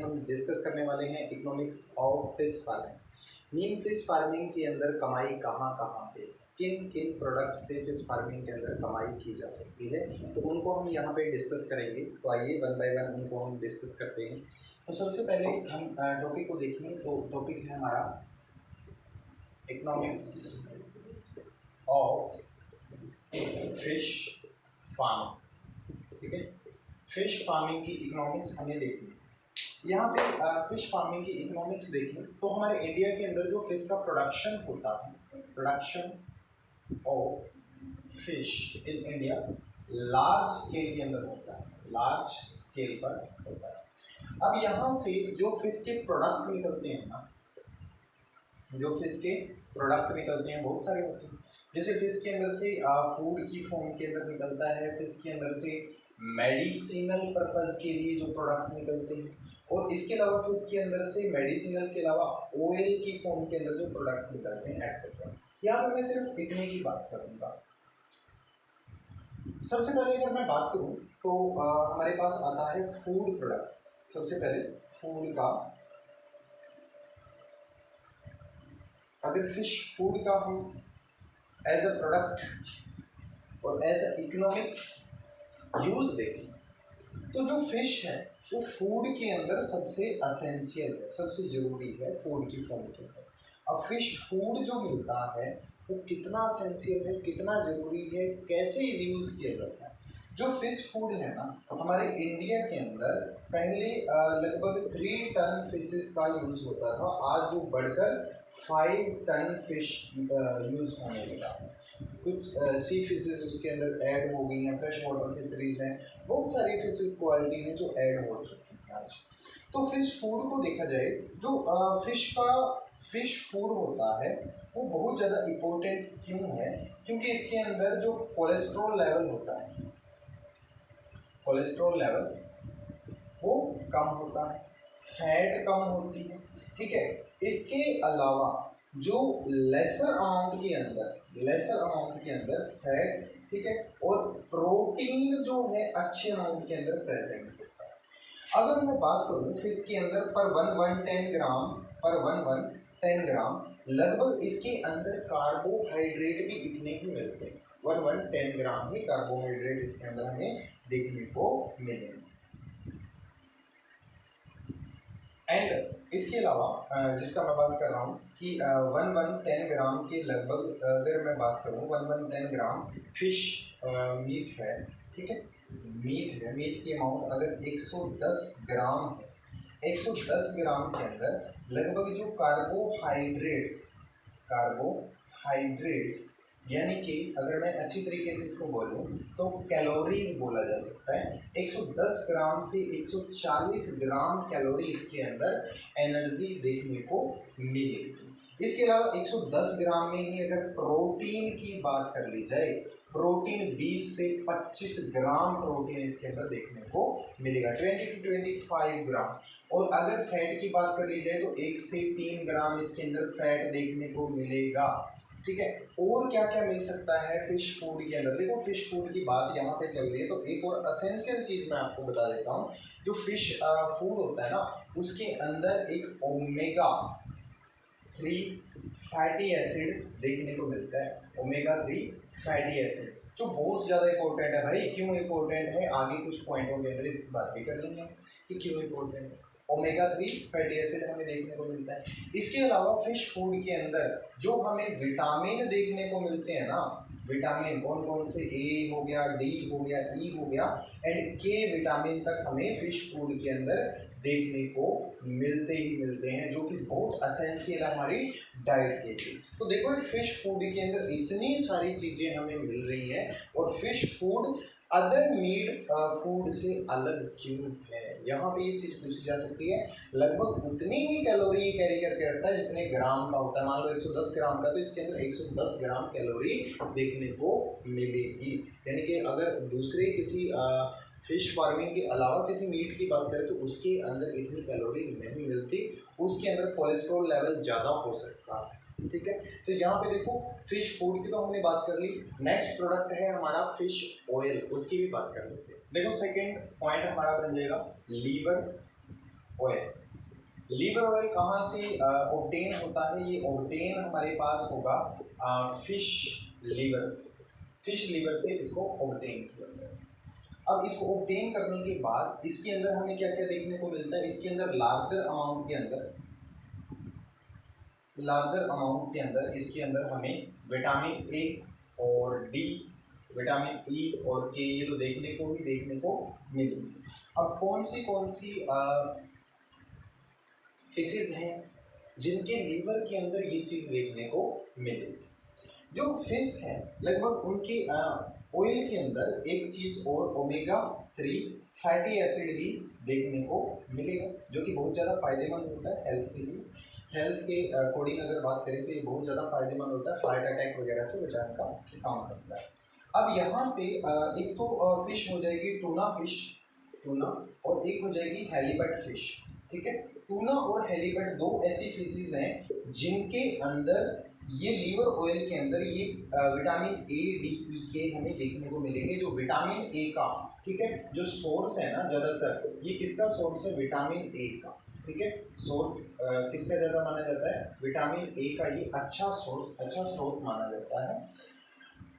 हम डिस्कस करने वाले हैं economics of fish farming. Mean fish farming के अंदर कमाई कहाँ कहाँ पे, किन किन प्रोडक्ट से फिश फार्मिंग के अंदर कमाई की जा सकती है, तो उनको हम यहाँ पे डिस्कस करेंगे। तो आइए वन बाय वन उनको हम डिस्कस करते हैं। तो सबसे पहले हम टॉपिक को देखें तो टॉपिक है हमारा इकोनॉमिक्स ऑफ फिश फार्मिंग। ठीक है, फिश फार्मिंग की इकोनॉमिक्स हमें देखनी है। यहाँ पे फिश फार्मिंग की इकोनॉमिक्स देखें तो हमारे इंडिया के अंदर जो फिश का प्रोडक्शन होता है, production of fish in India large scale के अंदर होता है, लार्ज स्केल पर होता है। अब यहाँ से जो फिश के प्रोडक्ट निकलते हैं ना, जो फिश के प्रोडक्ट निकलते हैं बहुत सारे होते हैं। जैसे फिश के अंदर से फूड की फॉर्म के अंदर निकलता है, फिश के अंदर से मेडिसिनल पर्पस के लिए जो प्रोडक्ट निकलते हैं, और इसके अलावा फिश के अंदर से मेडिसिनल के अलावा ऑयल की फॉर्म के अंदर जो प्रोडक्ट निकलते हैं एक्सेट्रा। यहाँ पर मैं सिर्फ इतने की बात करूँगा। सबसे पहले अगर मैं बात करूँ तो हमारे पास आता है फूड प्रोडक्ट। सबसे पहले फूड का, अगर फिश फूड का हम एज अ प्रोडक्ट और एज अ इकोनॉमिक्स यूज देखें तो जो फिश है वो फूड के अंदर सबसे असेंशियल है, सबसे जरूरी है फूड की फॉर्म के अंदर। अब फिश फूड जो मिलता है वो कितना असेंशियल है, कितना जरूरी है, कैसे यूज किया जाता है। जो फिश फूड है ना, हमारे इंडिया के अंदर पहले लगभग 3 टन फिशेस का यूज होता था, आज जो बढ़कर 5 टन फिश यूज होने लगा है। कुछ सी फिशेस उसके अंदर ऐड हो गई हैं, फ्रेश वाटर फिशरीज हैं, बहुत सारी फिशेस क्वालिटी हैं जो ऐड हो चुकी हैं आज। तो फिश फूड को देखा जाए, जो फिश फूड होता है वो बहुत ज़्यादा इम्पोर्टेंट क्यों है, क्योंकि इसके अंदर जो कोलेस्ट्रॉल लेवल होता है, कोलेस्ट्रॉल लेवल वो कम होता है, फैट कम होती है। ठीक है, इसके अलावा जो लेसर अमाउंट के अंदर फैट, ठीक है, और प्रोटीन जो है अच्छे अमाउंट के अंदर प्रेजेंट होता है। अगर मैं बात करूं फिश के अंदर पर 110 ग्राम लगभग इसके अंदर कार्बोहाइड्रेट भी इतने ही मिलते हैं। 110 ग्राम ही कार्बोहाइड्रेट इसके अंदर हमें देखने को मिलेंगे। एंड इसके अलावा जिसका मैं बात कर रहा हूँ कि 110 ग्राम के लगभग, अगर मैं बात करूँ 110 ग्राम फिश मीट है, ठीक है, मीट की अमाउंट अगर 110 ग्राम है, 110 ग्राम के अंदर लगभग जो कार्बोहाइड्रेट्स यानी कि अगर मैं अच्छी तरीके से इसको बोलूं तो कैलोरीज बोला जा सकता है। 110 ग्राम से 140 ग्राम कैलोरी इसके अंदर एनर्जी देखने को मिलेगी। इसके अलावा 110 ग्राम में ही अगर प्रोटीन की बात कर ली जाए, प्रोटीन 20 से 25 ग्राम प्रोटीन इसके अंदर देखने को मिलेगा, 20 to 25 ग्राम। और अगर फैट की बात कर ली जाए तो 1 से 3 ग्राम इसके अंदर फैट देखने को मिलेगा। ठीक है, और क्या क्या मिल सकता है फिश फूड के अंदर। देखो फिश फूड की बात यहाँ पे चल रही है तो एक और असेंशियल चीज मैं आपको बता देता हूँ। जो फिश फूड होता है ना, उसके अंदर एक ओमेगा 3 फैटी एसिड देखने को मिलता है, ओमेगा 3 फैटी एसिड, जो बहुत ज़्यादा इंपॉर्टेंट है। भाई क्यों इंपॉर्टेंट है, आगे कुछ पॉइंटों के अंदर इसकी बात भी कर लेंगे कि क्यों इंपॉर्टेंट है। ओमेगा 3 फैटी एसिड हमें देखने को मिलता है। इसके अलावा फिश फूड के अंदर जो हमें विटामिन देखने को मिलते हैं ना, विटामिन कौन कौन से, ए हो गया, डी हो गया, ई हो गया एंड के विटामिन तक हमें फिश फूड के अंदर देखने को मिलते ही मिलते हैं, जो कि बहुत असेंशियल है हमारी डाइट के लिए। तो देखो फिश फूड के अंदर इतनी सारी चीज़ें हमें मिल रही हैं, और fish food other meat food से अलग क्यों है, यहाँ पे ये चीज़ पूछी जा सकती है। लगभग उतनी ही कैलोरी कैरी करके रखता है जितने ग्राम का होता है। मान लो 110 ग्राम का, तो इसके अंदर 110 ग्राम कैलोरी देखने को मिलेगी। यानी कि अगर दूसरे किसी फिश फार्मिंग के अलावा किसी मीट की बात करें तो उसके अंदर इतनी कैलोरी नहीं मिलती, उसके अंदर कोलेस्ट्रॉल लेवल ज़्यादा हो सकता है। ठीक है, तो यहाँ पे देखो फिश फूड की तो हमने बात कर ली। नेक्स्ट प्रोडक्ट है हमारा फिश ऑयल, उसकी भी बात कर लेते हैं। देखो सेकेंड पॉइंट हमारा बन जाएगा लीवर ऑयल। लीवर ऑयल कहाँ से ऑब्टेन होता है? ये ऑब्टेन हमारे पास होगा फिश लीवर से। फिश लीवर से इसको ऑब्टेन किया जाए। अब इसको ऑब्टेन करने के बाद इसके अंदर हमें क्या क्या देखने को मिलता है? इसके अंदर लार्जर अमाउंट के अंदर इसके अंदर हमें विटामिन ए और डी, विटामिन ई और के, ये तो देखने को मिले। अब कौन सी फिशेज हैं जिनके लीवर के अंदर ये चीज़ देखने को मिले? जो फिश है लगभग उनके ऑयल के अंदर एक चीज़ और ओमेगा 3 फैटी एसिड भी देखने को मिलेगा, जो कि बहुत ज़्यादा फायदेमंद होता है हेल्थ के लिए। हेल्थ के अकॉर्डिंग अगर बात करें तो ये बहुत ज़्यादा फायदेमंद होता है, हार्ट अटैक वगैरह से बचाने का काम करता है। अब यहाँ पे एक तो फिश हो जाएगी टूना फिश, टूना, और एक हो जाएगी हेलीबट फिश। ठीक है, टूना और हेलीबट दो ऐसी फिशेज हैं जिनके अंदर ये लीवर ऑयल के अंदर ये विटामिन ए डी ई के हमें देखने को मिलेंगे। जो विटामिन ए का, ठीक है, जो सोर्स है ना, ज़्यादातर ये किसका सोर्स है? विटामिन ए का। ठीक है, सोर्स किसका ज़्यादा माना जाता है? विटामिन ए का ये अच्छा सोर्स, अच्छा स्रोत माना जाता है।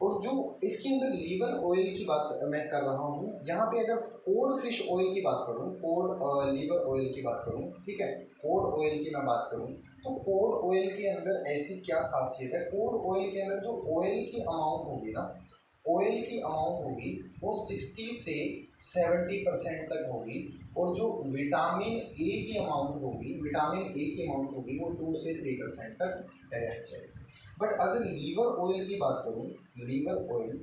और जो इसके अंदर लीवर ऑयल की बात मैं कर रहा हूँ, यहाँ पे अगर कोड फिश ऑयल की बात करूँ, कोड लीवर ऑयल की बात करूँ, ठीक है, कोड ऑयल की मैं बात करूँ, तो कोड ऑयल के अंदर ऐसी क्या खासियत है? कोड ऑयल के अंदर जो ऑयल की अमाउंट होगी ना, ऑयल की अमाउंट होगी वो 60 से 70% तक होगी, और जो विटामिन ए की अमाउंट होगी, वो 2 से 3% तक रह जाएगी। बट अगर लीवर ऑयल की बात करूँ, लीवर ऑयल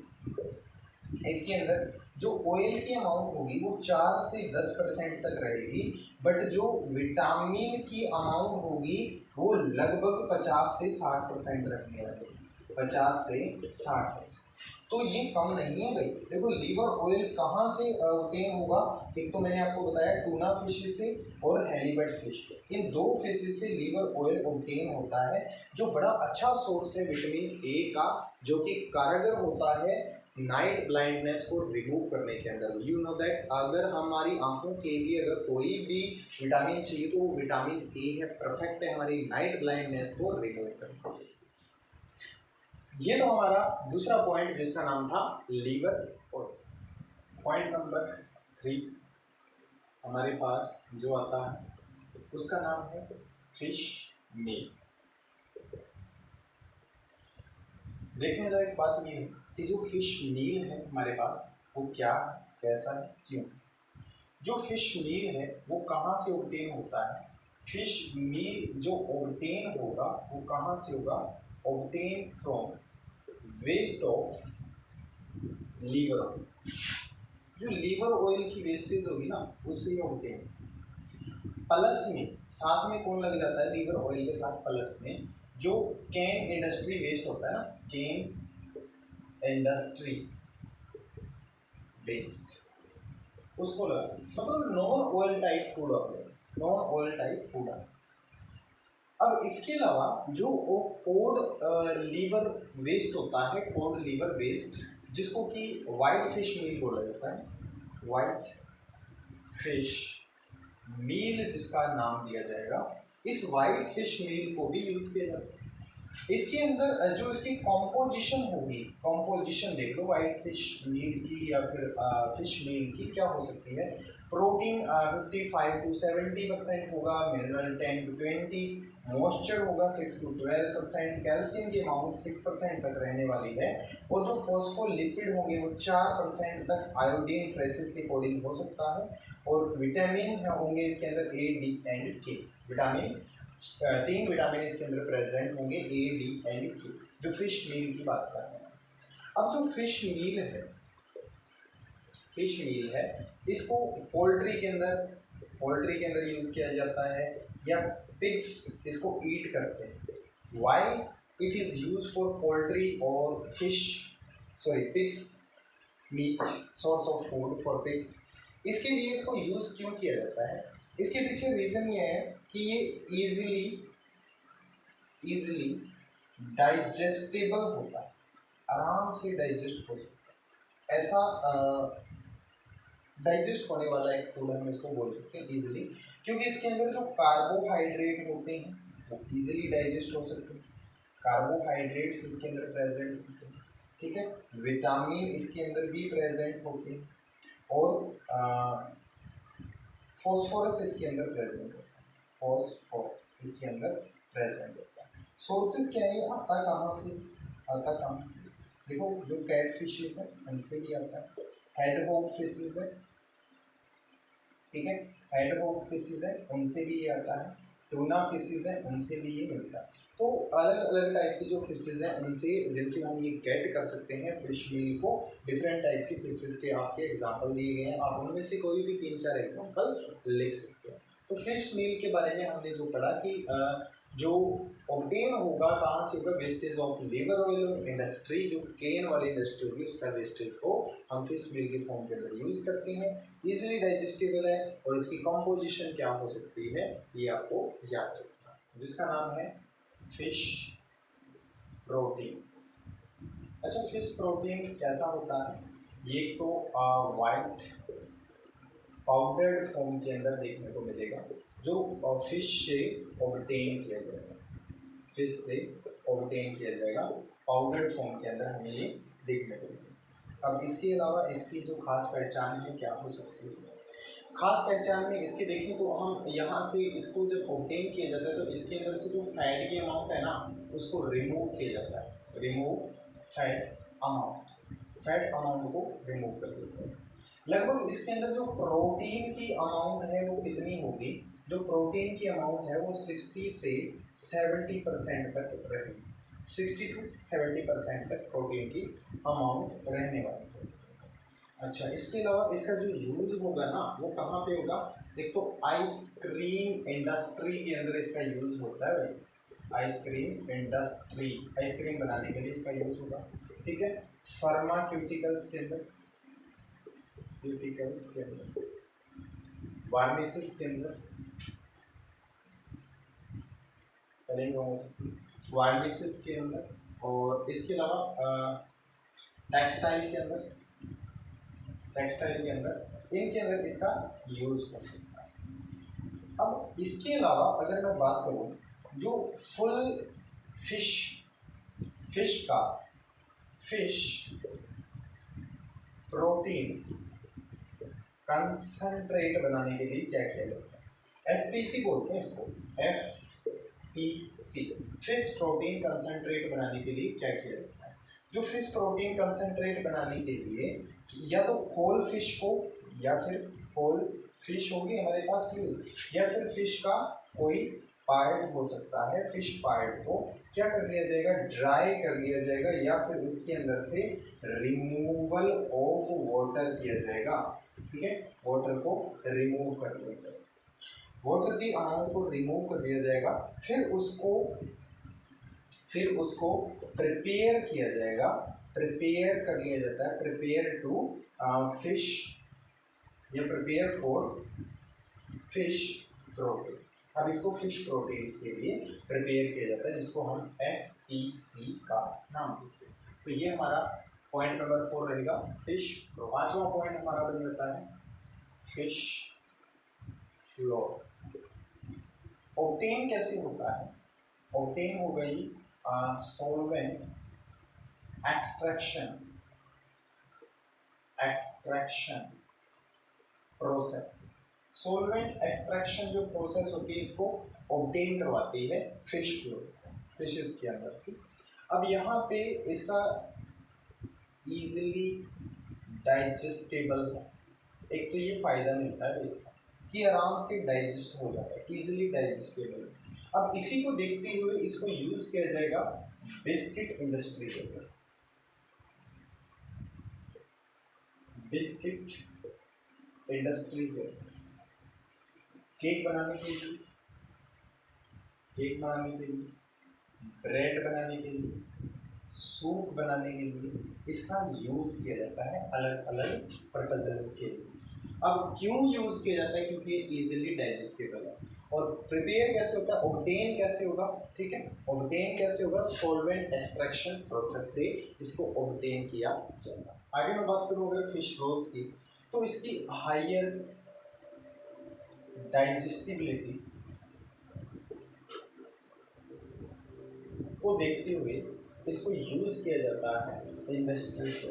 इसके अंदर जो ऑयल की अमाउंट होगी वो 4 से 10% तक रहेगी, बट जो विटामिन की अमाउंट होगी वो लगभग 50 से 60% रखने वाली है, 50 से 60%। तो ये कम नहीं है भाई। देखो लीवर ऑयल कहाँ से ऑब्टेन होगा? एक तो मैंने आपको बताया टूना फिश से और हेलीबट फिश, इन दो फिशेज से लीवर ऑयल ऑब्टेन होता है, जो बड़ा अच्छा सोर्स है विटामिन ए का, जो कि कारगर होता है नाइट ब्लाइंडनेस को रिमूव करने के अंदर। यू नो दैट अगर हमारी आंखों के लिए अगर कोई भी विटामिन चाहिए तो वो विटामिन ए है, परफेक्ट है हमारी नाइट ब्लाइंडनेस को रिमूव करने। ये तो हमारा दूसरा पॉइंट जिसका नाम था लीवर ऑयल। पॉइंट नंबर 3 हमारे पास जो आता है उसका नाम है फिश मील। देखने लायक बात ये है कि जो फिश मील है हमारे पास वो क्या है, कैसा है, क्यों? जो फिश मील है वो कहाँ से ऑब्टेन होता है? फिश मील जो ऑब्टेन होगा वो कहाँ से होगा? Obtain from waste of liver oil. जो लीवर ऑयल की वेस्टेज होगी ना उससे ही ऑब्टेन। प्लस में साथ में कौन लग जाता है? लीवर ऑयल के साथ प्लस में जो कैन इंडस्ट्री वेस्ट होता है ना, कैन इंडस्ट्री वेस्ट, उसको लगा, मतलब नॉन ऑयल टाइप फूड हो गया, नॉन ऑयल टाइप फूड है। अब इसके अलावा जो कोड लीवर वेस्ट होता है, कोड लीवर वेस्ट, जिसको कि वाइट फिश मील बोला जाता है, वाइट फिश मील जिसका नाम दिया जाएगा, इस वाइट फिश मील को भी यूज किया जाता है। इसके अंदर जो इसकी कॉम्पोजिशन होगी, कॉम्पोजिशन देख लो वाइट फिश मील की या फिर फिश मील की, क्या हो सकती है? प्रोटीन 55 to 70% होगा, मिनरल 10 to 20, मॉइस्चर होगा 6 to 12%, कैल्शियम की अमाउंट 6% तक रहने वाली है, और जो फॉस्फोलिपिड होंगे वो 4% तक आयोडीन ट्रेसेस के अकॉर्डिंग हो सकता है, और विटामिन होंगे इसके अंदर ए डी एंड के। विटामिन 3 विटामिन इसके अंदर प्रेजेंट होंगे, ए डी एंड के, जो फिश मील की बात कर रहे हैं। अब जो फिश मील है इसको पोल्ट्री के अंदर यूज किया जाता है, या पिग्स इसको ईट करते हैं। Why it is use for poultry और fish, sorry pigs meat, source of food for pigs. इसके लिए इसको यूज क्यों किया जाता है? इसके पीछे रीजन ये है कि ये इजीली डाइजेस्टेबल होता है, आराम से डाइजेस्ट हो सकता है। ऐसा डाइजेस्ट होने वाला एक फूड हम इसको बोल सकते हैं इजीली, क्योंकि इसके अंदर जो कार्बोहाइड्रेट होते हैं वो इजीली डाइजेस्ट हो सकते हैं। कार्बोहाइड्रेट्स इसके अंदर प्रेजेंट होते हैं, ठीक है। विटामिन इसके अंदर भी प्रेजेंट होते हैं, और फॉस्फोरस इसके अंदर प्रेजेंट होता है। फॉस्फोरस इसके अंदर प्रेजेंट होता है। सोर्सेज क्या है, आता कहाँ से, आता कहाँ से, देखो जो कैट फिशेज है उनसे भी आता है, हेड होग फिशेज है, ठीक है, हेड होग फिशेज है उनसे भी ये आता है, टूना फिशेज है उनसे भी ये मिलता है। तो अलग अलग टाइप की जो फिशेज हैं उनसे, जिनसे हम ये गेट कर सकते हैं फिश मील को। डिफरेंट टाइप की फिशेज के आपके एग्जांपल दिए गए हैं, आप उनमें से कोई भी 3-4 एग्जांपल लिख सकते हैं। तो फिश मील के बारे में हमने जो पढ़ा कि जो ऑब्टेन होगा कहाँ से होगा, wastage of labour oil industry, जो केन वाली इंडस्ट्री होगी उसका वेस्टेज को हम फिश मील के फॉर्म के अंदर यूज करते हैं। इजीली डाइजेस्टेबल है और इसकी कंपोजिशन क्या हो सकती है ये आपको याद रखना, जिसका नाम है फिश प्रोटीन्स। अच्छा, फिश प्रोटीन कैसा होता है, ये तो वाइट पाउडर्ड फॉर्म के अंदर देखने को मिलेगा, जो फिश से ऑब्टेन किया जाएगा, फिश से ऑब्टेन किया जाएगा पाउडर्ड फॉर्म के अंदर हमें ये देखने को मिलेगा। अब इसके अलावा इसकी जो खास पहचान है क्या हो सकती है, खास पहचान में इसके देखें तो हम यहाँ से इसको जब ऑब्टेन किया जाता है तो इसके अंदर से जो फैट की अमाउंट है ना उसको रिमूव किया जाता है, remove fat amount, fat amount को रिमूव कर देते हैं। लगभग इसके अंदर जो प्रोटीन की अमाउंट है वो कितनी होगी, जो प्रोटीन की अमाउंट है वो 60 से 70% तक रहेगी, 60 to 70% तक प्रोटीन की अमाउंट रहने वाली है। अच्छा, इसके अलावा इसका जो यूज होगा ना वो कहाँ पे होगा, एक तो आइसक्रीम इंडस्ट्री के अंदर इसका यूज होता है भाई, आइसक्रीम इंडस्ट्री, आइसक्रीम बनाने के लिए इसका यूज होगा, ठीक है। फार्माक्यूटिकल्स के अंदर, क्यूटिकल्स के अंदर, वार्निसेस के अंदर, वार्निसेस के अंदर, और इसके अलावा टेक्सटाइल के अंदर, टेक्सटाइल के अंदर, इनके अंदर इसका यूज हो सकता है। अब इसके अलावा अगर मैं बात करूं जो फुल फिश, फिश का फिश प्रोटीन कंसंट्रेट बनाने के लिए क्या किया जाता है, एफपीसी बोलते हैं इसको, एफपीसी, फिश प्रोटीन कंसंट्रेट बनाने के लिए क्या किया जाता है। जो फिश प्रोटीन कंसंट्रेट बनाने के लिए या तो होल फिश को, या फिर होल फिश होगी हमारे पास यूज, या फिर फिश का कोई पार्ट हो सकता है, फिश पार्ट को क्या कर लिया जाएगा, ड्राई कर लिया जाएगा, या फिर उसके अंदर से रिमूवल ऑफ वाटर किया जाएगा, ठीक है, वाटर को रिमूव कर दिया जाएगा, वाटर की अमाउंट को रिमूव कर दिया जाएगा, फिर उसको प्रिपेयर किया जाएगा, प्रिपेयर कर लिया जाता है, प्रिपेयर टू फिश या प्रिपेयर फॉर फिश प्रोटीन। अब इसको फिश प्रोटीन के लिए प्रिपेयर किया जाता है, जिसको हम एफपीसी का नाम देते हैं। तो ये हमारा पॉइंट नंबर 4 रहेगा फिश। तो 5वां पॉइंट हमारा बन जाता है फिश फ्लोर। ऑब्टेन कैसे होता है, ऑब्टेन हो गई solvent extraction, extraction process, solvent extraction जो प्रोसेस होती है इसको ऑब्टेन करवाती है फिश फ्लोर, फिशेस के अंदर से। अब यहाँ पे इसका इजीली डाइजेस्टेबल है, एक तो ये फायदा मिलता है इसका कि आराम से डाइजेस्ट हो जाता है, इजीली डाइजेस्टेबल। अब इसी को देखते हुए इसको यूज किया जाएगा बिस्किट इंडस्ट्री के अंदर, बिस्किट इंडस्ट्री के अंदर, केक बनाने के लिए, केक बनाने के लिए, ब्रेड बनाने के लिए, सूप बनाने के लिए इसका यूज किया जाता है अलग अलग पर्पजेज के लिए। अब क्यों यूज किया जाता है, क्योंकि इजीली डाइजेस्टेबल है। और प्रिपेयर कैसे होता है, ऑब्टेन कैसे होगा, ठीक है, ऑब्टेन कैसे होगा, सॉल्वेंट एक्सट्रैक्शन प्रोसेस से इसको ऑब्टेन किया जाएगा। आगे मैं बात करूँ अगर फिश रोल्स की, तो इसकी हायर डाइजेस्टिबिलिटी को देखते हुए इसको यूज किया जाता है इंडस्ट्री के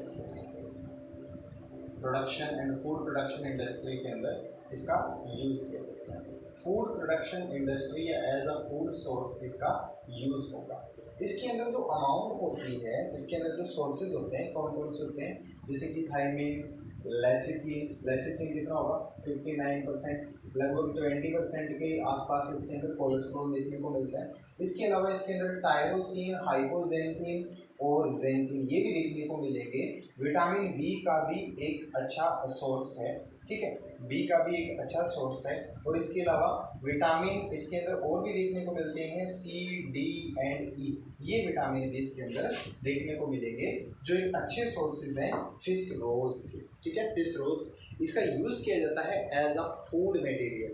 production and food production industry के अंदर इसका यूज किया जाता है। फूड प्रोडक्शन इंडस्ट्री या एज अ फूड सोर्स इसका यूज होगा। इसके अंदर जो अमाउंट होती है, इसके अंदर जो सोर्सेज होते हैं कौन कौन से होते हैं, जैसे कि थायमिन, लेसिथिन कितना होगा 59%, लगभग 20% के आसपास इसके अंदर कोलेस्ट्रॉल देखने को मिलता है। इसके अलावा इसके अंदर टायरोसिन, हाइपोजेंथिन और जेंथिन ये भी देखने को मिलेंगे। विटामिन बी का भी एक अच्छा सोर्स है, ठीक है, बी का भी एक अच्छा सोर्स है। और इसके अलावा विटामिन इसके अंदर और भी देखने को मिलते हैं, सी, डी एंड ई, ये विटामिन भी इसके अंदर देखने को मिलेंगे, जो एक अच्छे सोर्सेज हैं फिश रोल्स के, ठीक है। फिश रोल्स इसका यूज किया जाता है एज अ फूड मटेरियल।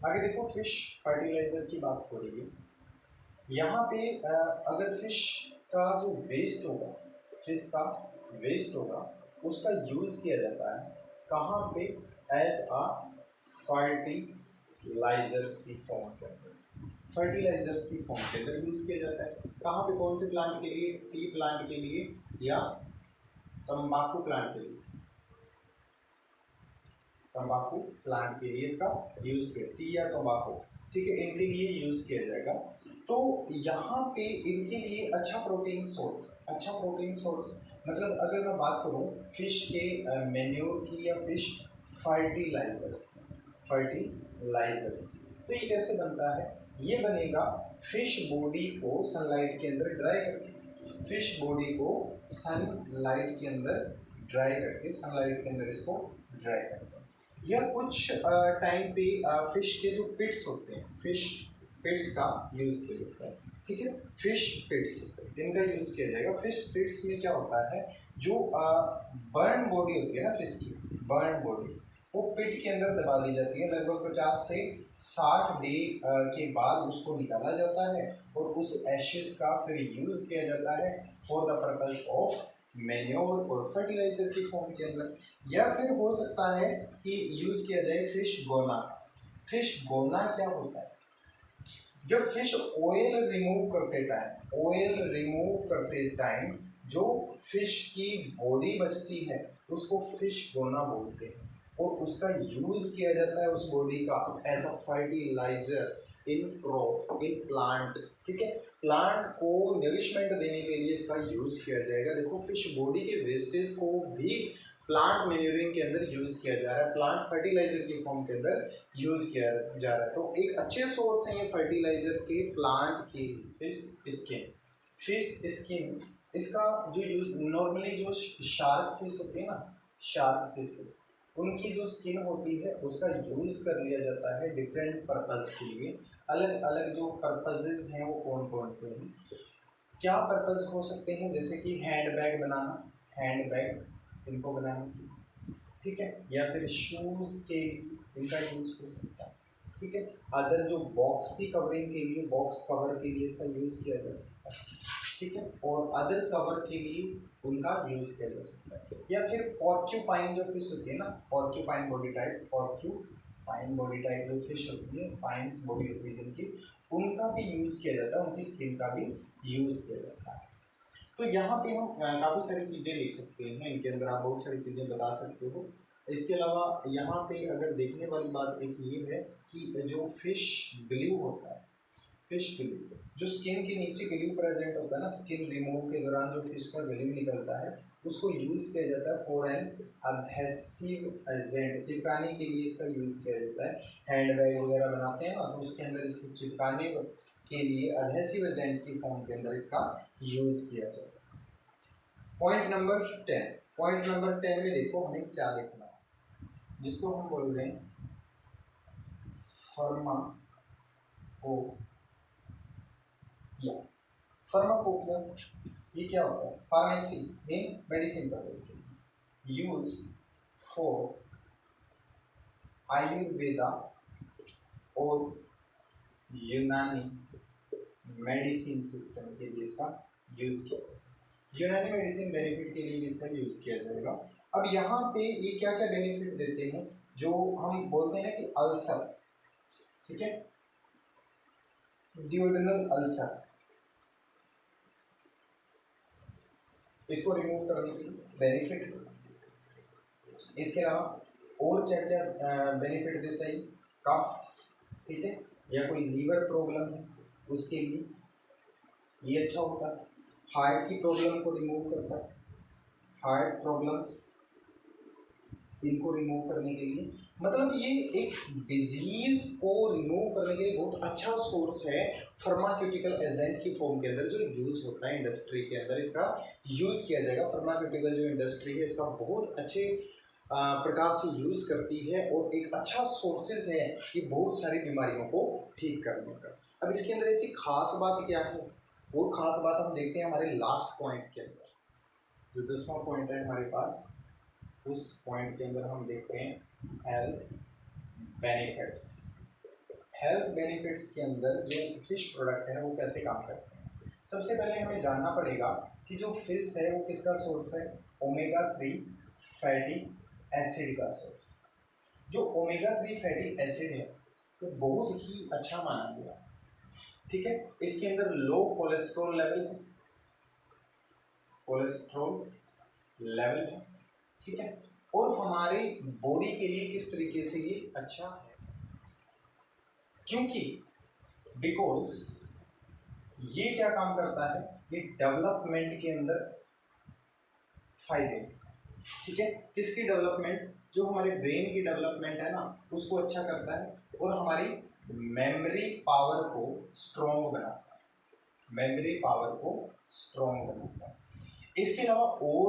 आगे देखो, फिश फर्टिलाइजर की बात हो रही है यहाँ पे। अगर फिश का जो वेस्ट होगा, फिश का वेस्ट होगा, उसका यूज किया जाता है कहाँ पे, एज अ फर्टिलाइजर्स की फॉर्म के अंदर, फर्टिलाइजर्स की फॉर्म के अंदर यूज किया जाता है। कहाँ पे, कौन से प्लांट के लिए, टी प्लांट के लिए या तंबाकू प्लांट के लिए, तंबाकू प्लांट के लिए इसका यूज किया, टी या तंबाकू, ठीक है, इनके लिए यूज किया जाएगा। तो यहाँ पे इनके लिए अच्छा प्रोटीन सोर्स, अच्छा प्रोटीन सोर्स मतलब अगर मैं बात करूँ फिश के मेन्योर की या फिश फर्टिलाइजर्स, फर्टिलाइजर्स, तो ये कैसे बनता है, ये बनेगा फिश बॉडी को सनलाइट के अंदर ड्राई करके, फिश बॉडी को सनलाइट के अंदर ड्राई करके, सनलाइट के अंदर इसको ड्राई करके, या कुछ टाइम पे फिश के जो पिट्स होते हैं, फिश पिट्स का यूज किया जाता है, ठीक है, फिश पिट्स इनका यूज किया जाएगा। फिश पिट्स में क्या होता है, जो बर्न बॉडी होती है ना फिश की, बर्न बॉडी वो पिट के अंदर दबा दी जाती है, लगभग 50 से 60 डे के बाद उसको निकाला जाता है और उस एशेस का फिर यूज किया जाता है for the purpose of manure और फर्टिलाइजर की फॉर्म के अंदर। या फिर हो सकता है कि यूज किया जाए फिश गोना। फिश गोना क्या होता है, जब फिश ऑयल रिमूव करते टाइम, ऑयल रिमूव करते टाइम जो फिश की बॉडी बचती है उसको फिश गोना बोलते हैं और उसका यूज किया जाता है उस बॉडी का as a fertilizer in crop, in plant, ठीक है, प्लांट को नरिशमेंट देने के लिए इसका यूज किया जाएगा। देखो फिश बॉडी के वेस्टेज को भी प्लांट मैन्यूरिंग के अंदर यूज किया जा रहा है, प्लांट फर्टिलाइजर की फॉर्म के अंदर यूज किया जा रहा है। तो एक अच्छे सोर्स है ये फर्टिलाइजर के प्लांट की फिश स्किन, फिश स्किन इसका जो यूज नॉर्मली जो शार्क फिश होती है ना, शार्क फिशेस उनकी जो स्किन होती है उसका यूज कर लिया जाता है डिफरेंट पर्पज के लिए। अलग अलग जो पर्पजेज हैं वो कौन कौन से हैं, क्या पर्पज हो सकते हैं, जैसे कि हैंड बैग बनाना, हैंड बैग इनको बनाना, ठीक है, या फिर शूज के लिए इनका यूज हो सकता है, ठीक है। अदर जो बॉक्स की कवरिंग के लिए, बॉक्स कवर के लिए इसका यूज किया जा सकता है, ठीक है, और अदर कवर के लिए उनका यूज किया जा सकता है। या फिर पॉर्क्यूपाइन जो फिश होती है ना, porcupine body type, porcupine body type जो फिश होती है, पाइन्स बॉडी होती है जिनकी, उनका भी यूज किया जाता है, उनकी स्किन का भी यूज किया जाता है। तो यहाँ पे हम काफ़ी सारी चीज़ें लिख सकते हैं, इनके अंदर आप बहुत सारी चीज़ें बता सकते हो। इसके अलावा यहाँ पे अगर देखने वाली बात एक ये है कि जो फिश ग्लू होता है, फिश ग्लू जो स्किन के नीचे ग्लू प्रेजेंट होता है ना, स्किन रिमूव के दौरान जो फिश का ग्लू निकलता है उसको यूज किया जाता है फॉर एन अडहेसिव एजेंट, चिपकाने के लिए इसका यूज किया जाता है। हैंड बैग वगैरह बनाते हैं ना तो उसके अंदर इसको चिपकाने के लिए अडहेसिव एजेंट की फॉर्म के अंदर इसका यूज किया जाता है। पॉइंट नंबर 10, पॉइंट नंबर 10 में देखो हमें क्या देखना है, जिसको हम बोल रहे हैं फार्माकोपिया। ये क्या होता है, फार्मेसी इन मेडिसिन पर्पज के लिए, यूज फॉर आयुर्वेदा और यूनानी मेडिसिन सिस्टम के लिए इसका यूज किया, यूनानी मेडिसिन बेनिफिट के लिए भी इसका यूज किया जाएगा। अब यहाँ पे ये क्या क्या बेनिफिट देते हैं, जो हम बोलते हैं ना कि अल्सर, ठीक है, ड्यूडेनल अल्सर, इसको रिमूव करने के लिए बेनिफिट। इसके अलावा और क्या क्या बेनिफिट देता है, कफ, ठीक है, या कोई लीवर प्रॉब्लम है उसके लिए ये अच्छा होता है। हार्ट की प्रॉब्लम को रिमूव करता है, हार्ट प्रॉब्लम्स इनको रिमूव करने के लिए, मतलब ये एक डिजीज को रिमूव करने के लिए बहुत अच्छा सोर्स है फार्मास्यूटिकल एजेंट की फॉर्म के अंदर जो यूज होता है इंडस्ट्री के अंदर, इसका यूज किया जाएगा। फार्मास्यूटिकल जो इंडस्ट्री है इसका बहुत अच्छे प्रकार से यूज करती है और एक अच्छा सोर्सेज है कि बहुत सारी बीमारियों को ठीक करने का। अब इसके अंदर ऐसी खास बात क्या है, वो खास बात हम देखते हैं हमारे लास्ट पॉइंट के अंदर, जो 10वां पॉइंट है हमारे पास, उस पॉइंट के अंदर हम देखते हैं हेल्थ बेनिफिट्स। हेल्थ बेनिफिट्स के अंदर जो फिश प्रोडक्ट है वो कैसे काम करते हैं। सबसे पहले हमें जानना पड़ेगा कि जो फिश है वो किसका सोर्स है, ओमेगा 3 फैटी एसिड का सोर्स। जो ओमेगा 3 फैटी एसिड है तो बहुत ही अच्छा माना गया, ठीक है। इसके अंदर लो कोलेस्ट्रॉल लेवल है, कोलेस्ट्रॉल लेवल है, ठीक है, और हमारे बॉडी के लिए किस तरीके से ये अच्छा है, क्योंकि बिकॉज ये क्या काम करता है, ये डेवलपमेंट के अंदर फायदे, ठीक है। किसकी डेवलपमेंट, जो हमारे ब्रेन की डेवलपमेंट है ना उसको अच्छा करता है और हमारी मेमोरी पावर को स्ट्रॉन्ग बनाता है, मेमोरी पावर को स्ट्रॉन्ग बनाता है। इसके अलावा और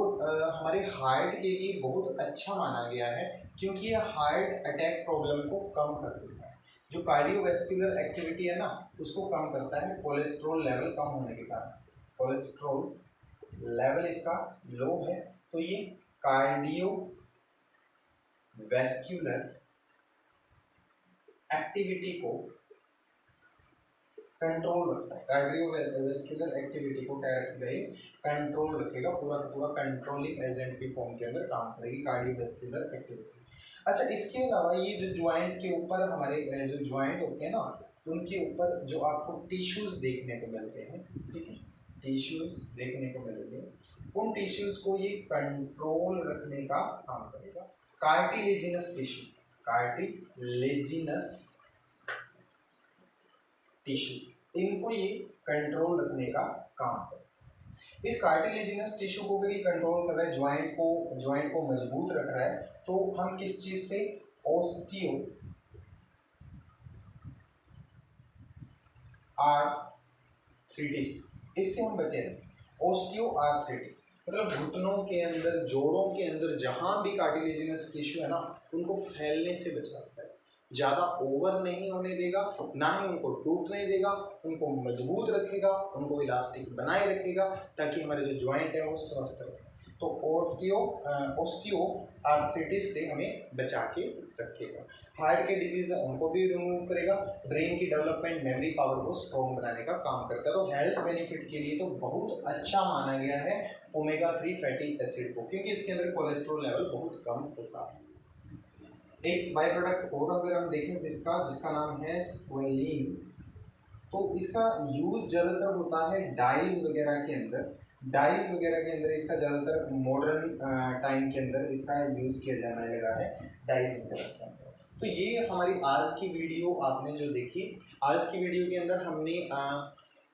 हमारे हार्ट के लिए बहुत अच्छा माना गया है, क्योंकि ये हार्ट अटैक प्रॉब्लम को कम कर देता है। जो कार्डियोवैस्कुलर एक्टिविटी है ना उसको कम करता है, कोलेस्ट्रॉल लेवल कम होने के कारण। कोलेस्ट्रॉल लेवल इसका लो है तो ये कार्डियोवैस्कुलर एक्टिविटी को कंट्रोल रखता है, कार्डियोवैस्कुलर एक्टिविटी को क्या रखेगा, ये कंट्रोल रखेगा, पूरा पूरा कंट्रोलिंग एजेंट की फॉर्म के अंदर काम करेगी कार्डियोवैस्कुलर एक्टिविटी। अच्छा, इसके अलावा ये जो ज्वाइंट के ऊपर हमारे जो ज्वाइंट होते हैं ना उनके ऊपर जो आपको टिश्यूज देखने को मिलते हैं, ठीक है, टिश्यूज देखने को मिलते हैं, उन टिश्यूज को ये कंट्रोल रखने का काम करेगा। कार्टिलेजिनस टिश्यू, कार्टिलेजिनस टिश्यू, इनको ये कंट्रोल रखने का काम करे। इस कार्टिलेजिनस टिश्यू को अगर ये कंट्रोल कर रहा है, ज्वाइंट को मजबूत रख रहा है, तो हम किस चीज से, ऑस्टियो आर्थ्राइटिस, इससे हम बचे रहें। ऑस्टियो आर्थ्राइटिस मतलब घुटनों के अंदर, जोड़ों के अंदर जहां भी कार्टिलेजिनस टिश्यू है ना उनको फैलने से बचाता है, ज़्यादा ओवर नहीं होने देगा, ना ही उनको टूटने देगा, उनको मजबूत रखेगा, उनको इलास्टिक बनाए रखेगा ताकि हमारे जो ज्वाइंट है वो स्वस्थ रहे। तो ऑस्टियो आर्थ्राइटिस से हमें बचा के रखेगा। हार्ट के डिजीज है उनको भी रिमूव करेगा, ब्रेन की डेवलपमेंट, मेमोरी पावर को स्ट्रॉन्ग बनाने का काम करता है। तो हेल्थ बेनिफिट के लिए तो बहुत अच्छा माना गया है ओमेगा 3 फैटी एसिड को, क्योंकि इसके अंदर कोलेस्ट्रॉल लेवल बहुत कम होता है। एक बाई प्रोडक्ट और अगर हम देखें इसका, जिसका नाम है स्क्वेलिन, तो इसका यूज ज़्यादातर होता है डाइज वगैरह के अंदर, डाइज वगैरह के अंदर इसका ज़्यादातर मॉडर्न टाइम के अंदर इसका यूज़ किया जाने लगा है, डाइज वगैरह के अंदर। तो ये हमारी आज की वीडियो आपने जो देखी, आज की वीडियो के अंदर हमने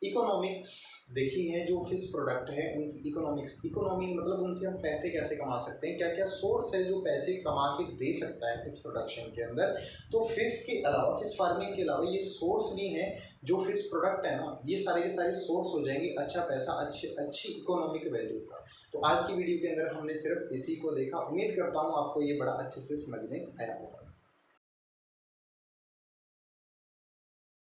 इकोनॉमिक्स देखी है, जो फिश प्रोडक्ट है उनकी इकोनॉमी मतलब उनसे हम पैसे कैसे कमा सकते हैं, क्या क्या सोर्स है जो पैसे कमा के दे सकता है फिश प्रोडक्शन के अंदर। तो फिश के अलावा, फिश फार्मिंग के अलावा ये सोर्स भी हैं, जो फिश प्रोडक्ट है ना ये सारे के सारे सोर्स हो जाएंगे अच्छा पैसा, अच्छी इकोनॉमिक वैल्यू का। तो आज की वीडियो के अंदर हमने सिर्फ इसी को देखा, उम्मीद करता हूँ आपको ये बड़ा अच्छे से समझ में आया होगा।